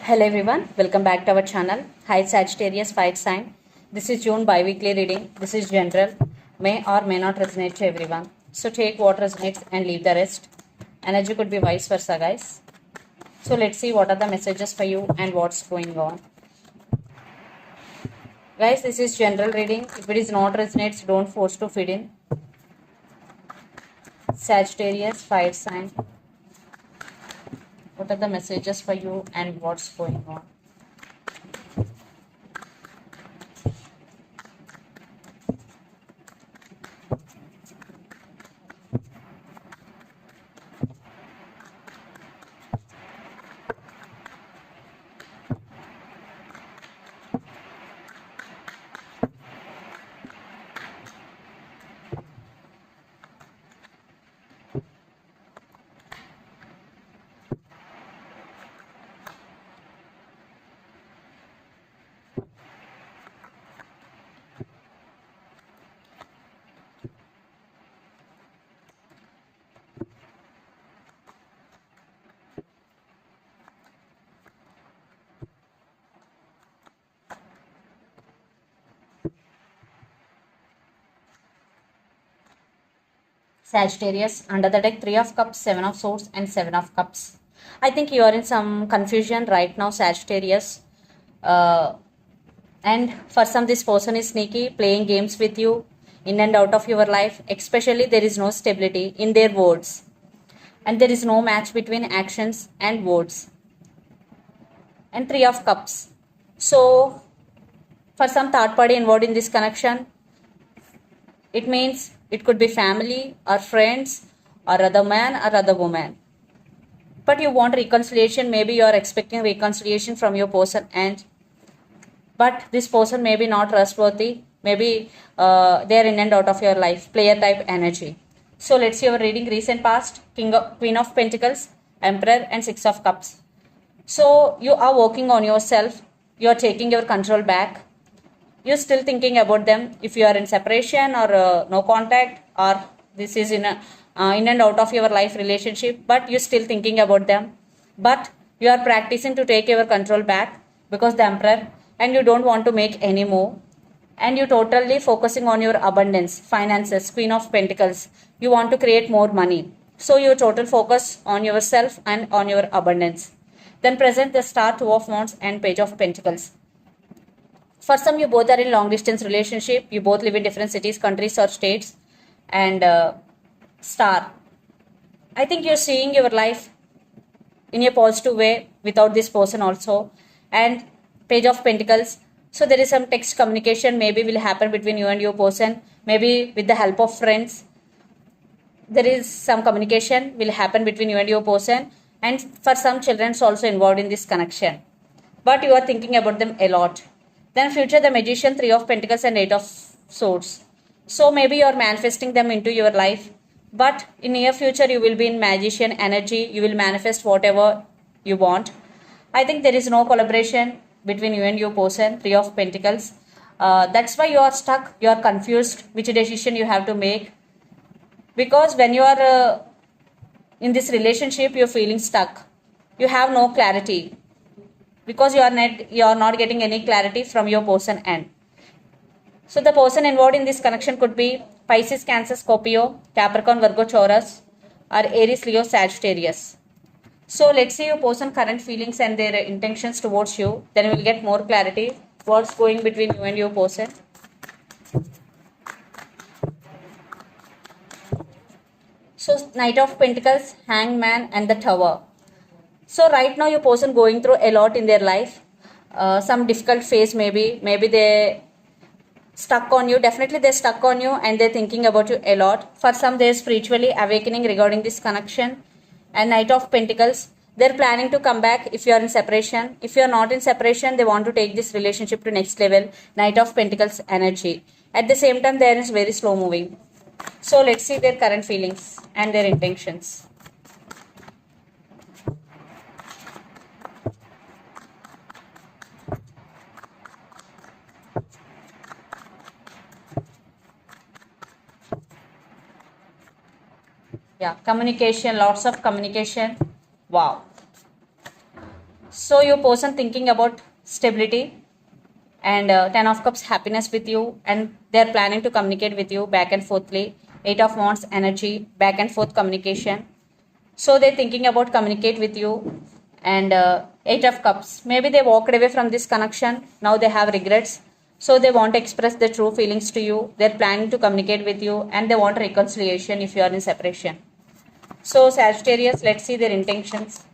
Hello everyone, welcome back to our channel. Hi Sagittarius Fire Sign. This is June bi-weekly reading. This is general, may or may not resonate to everyone. So take what resonates and leave the rest. Energy could be vice versa, guys. So let's see what are the messages for you and what's going on. Guys, this is general reading. If it is not resonates, don't force to fit in. Sagittarius Fire Sign. What are the messages for you and what's going on? Sagittarius, under the deck, 3 of Cups, 7 of Swords, and 7 of Cups. I think you are in some confusion right now, Sagittarius. And for some, this person is sneaky, playing games with you in and out of your life. Especially, there is no stability in their words. And there is no match between actions and words. And 3 of Cups. So, for some third party involved in this connection, it means it could be family or friends or other man or other woman. But you want reconciliation. Maybe you are expecting reconciliation from your person, but this person may be not trustworthy. Maybe they are in and out of your life. Player type energy. So let's see our reading recent past. Queen of Pentacles, Emperor, and 6 of Cups. So you are working on yourself. You are taking your control back. You're still thinking about them. If you are in separation or no contact, or this is in and out of your life relationship, but you're still thinking about them. But you are practicing to take your control back because the Emperor, and you don't want to make any move. And you totally focusing on your abundance, finances, Queen of Pentacles. You want to create more money. So your total focus on yourself and on your abundance. Then present the Star, 2 of Wands, and Page of Pentacles. For some, you both are in long distance relationship. You both live in different cities, countries, or states. And Star, I think you're seeing your life in a positive way without this person also. And Page of Pentacles. So there is some text communication maybe will happen between you and your person. Maybe with the help of friends. There is some communication will happen between you and your person. And for some, children also involved in this connection. But you are thinking about them a lot. Then future, the Magician, 3 of Pentacles, and 8 of Swords. So maybe you are manifesting them into your life. But in near future, you will be in Magician energy. You will manifest whatever you want. I think there is no collaboration between you and your person, 3 of Pentacles. That's why you are stuck. You are confused which decision you have to make. Because when you are in this relationship, you're feeling stuck. You have no clarity. Because you are not getting any clarity from your person end. So the person involved in this connection could be Pisces, Cancer, Scorpio, Capricorn, Virgo, Taurus, or Aries, Leo, Sagittarius. So let's see your person current feelings and their intentions towards you. Then we'll get more clarity what's going between you and your person. So Knight of Pentacles, Hangman, and the Tower. So right now your person going through a lot in their life. Some difficult phase maybe. Maybe they stuck on you. Definitely they're stuck on you and they're thinking about you a lot. For some, they're spiritually awakening regarding this connection. And Knight of Pentacles, they're planning to come back if you are in separation. If you are not in separation, they want to take this relationship to next level. Knight of Pentacles energy. At the same time, there is very slow moving. So let's see their current feelings and their intentions. Yeah, communication, lots of communication. Wow. So your person thinking about stability, and 10 of cups happiness with you, and they're planning to communicate with you back and forthly. 8 of wands energy, back and forth communication. So they're thinking about communicate with you. And 8 of cups, maybe they walked away from this connection, now they have regrets. So they want to express their true feelings to you, they're planning to communicate with you, and they want reconciliation if you are in separation. So Sagittarius, let's see their intentions.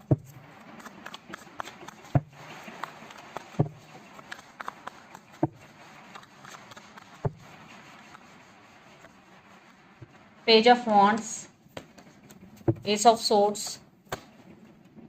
Page of wands, ace of swords,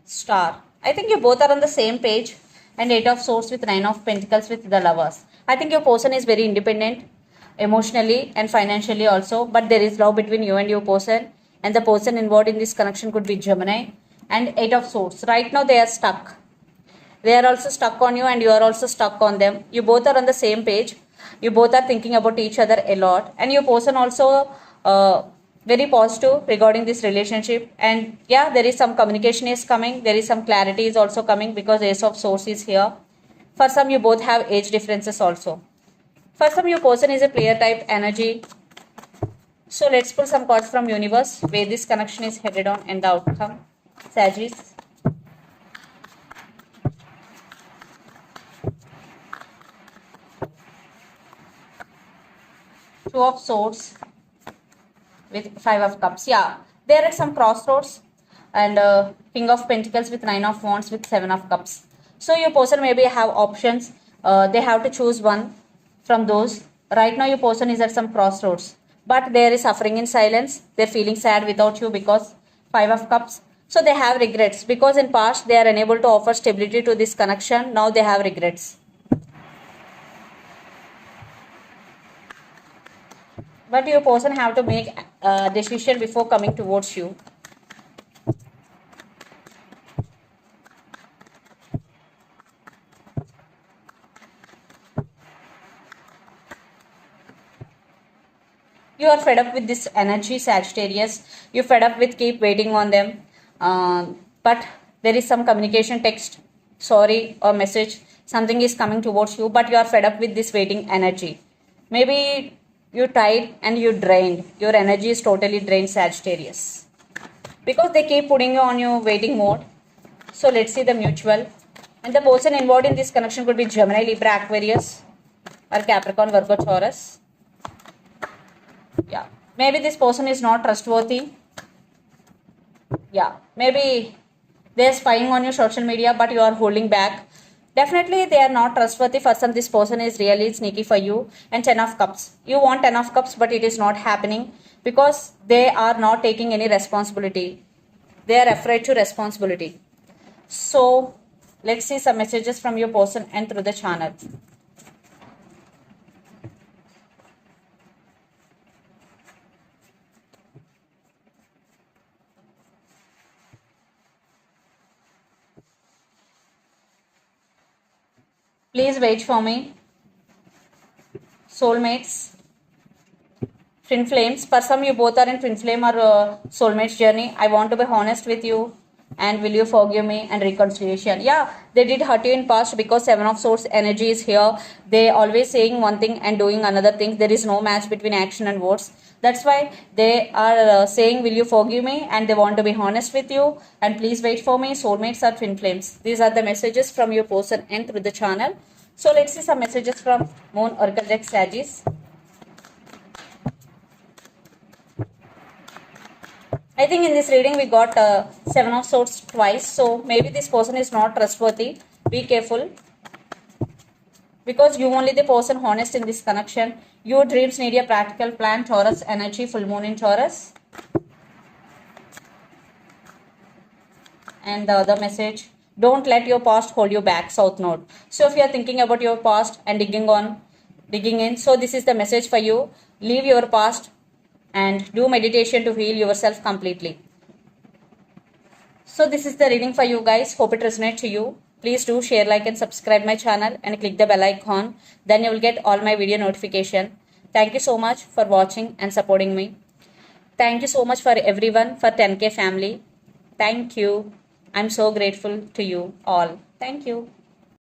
star. I think you both are on the same page. And 8 of swords with 9 of pentacles with the lovers. I think your person is very independent emotionally and financially also, but there is love between you and your person, and the person involved in this connection could be Gemini. And 8 of swords, right now they are stuck. They are also stuck on you, and you are also stuck on them. You both are on the same page. You both are thinking about each other a lot, and your person also very positive regarding this relationship. And yeah, there is some communication is coming, there is some clarity is also coming, because ace of swords is here. For some, you both have age differences also. For some, your person is a player type energy. So let's pull some cards from universe where this connection is headed on and the outcome. Sagittarius. Two of swords with 5 of cups. Yeah, there are some crossroads. And king of pentacles with 9 of wands with 7 of cups. So your person maybe have options. They have to choose one from those. Right now your person is at some crossroads, but there is suffering in silence. They're feeling sad without you because 5 of cups. So they have regrets because in past they are unable to offer stability to this connection. Now they have regrets. But your person have to make a decision before coming towards you. You are fed up with this energy, Sagittarius. You're fed up with keep waiting on them. But there is some communication text, sorry, or message. Something is coming towards you, but you are fed up with this waiting energy. Maybe you tired and you drained. Your energy is totally drained, Sagittarius. Because they keep putting you on your waiting mode. So let's see the mutual. And the person involved in this connection could be Gemini, Libra, Aquarius, or Capricorn, Virgo, Taurus. Yeah, maybe this person is not trustworthy. Yeah, maybe they are spying on your social media, but you are holding back. Definitely they are not trustworthy. For some, this person is really sneaky for you. And 10 of cups, you want 10 of cups, but it is not happening because they are not taking any responsibility. They are afraid to responsibility. So let's see some messages from your person and through the channel. Please wait for me. Soulmates, twin flames. For some, you both are in twin flame or soulmates journey. I want to be honest with you. And will you forgive me? And reconciliation. Yeah, they did hurt you in past because 7 of swords energy is here. They always saying one thing and doing another thing. There is no match between action and words. That's why they are saying, will you forgive me? And they want to be honest with you. And please wait for me. Soulmates are twin flames. These are the messages from your person and through the channel. So let's see some messages from Moon Oracle deck Sagittarius. I think in this reading we got 7 of swords twice. So maybe this person is not trustworthy. Be careful. Because you only the person honest in this connection. Your dreams need a practical plan. Taurus energy, full moon in Taurus. And the other message, don't let your past hold you back, South Node. So if you are thinking about your past and digging in, so this is the message for you. Leave your past and do meditation to heal yourself completely. So this is the reading for you guys. Hope it resonates to you. Please do share, like and subscribe my channel and click the bell icon. Then you will get all my video notification. Thank you so much for watching and supporting me. Thank you so much for everyone for 10K family. Thank you. I'm so grateful to you all. Thank you.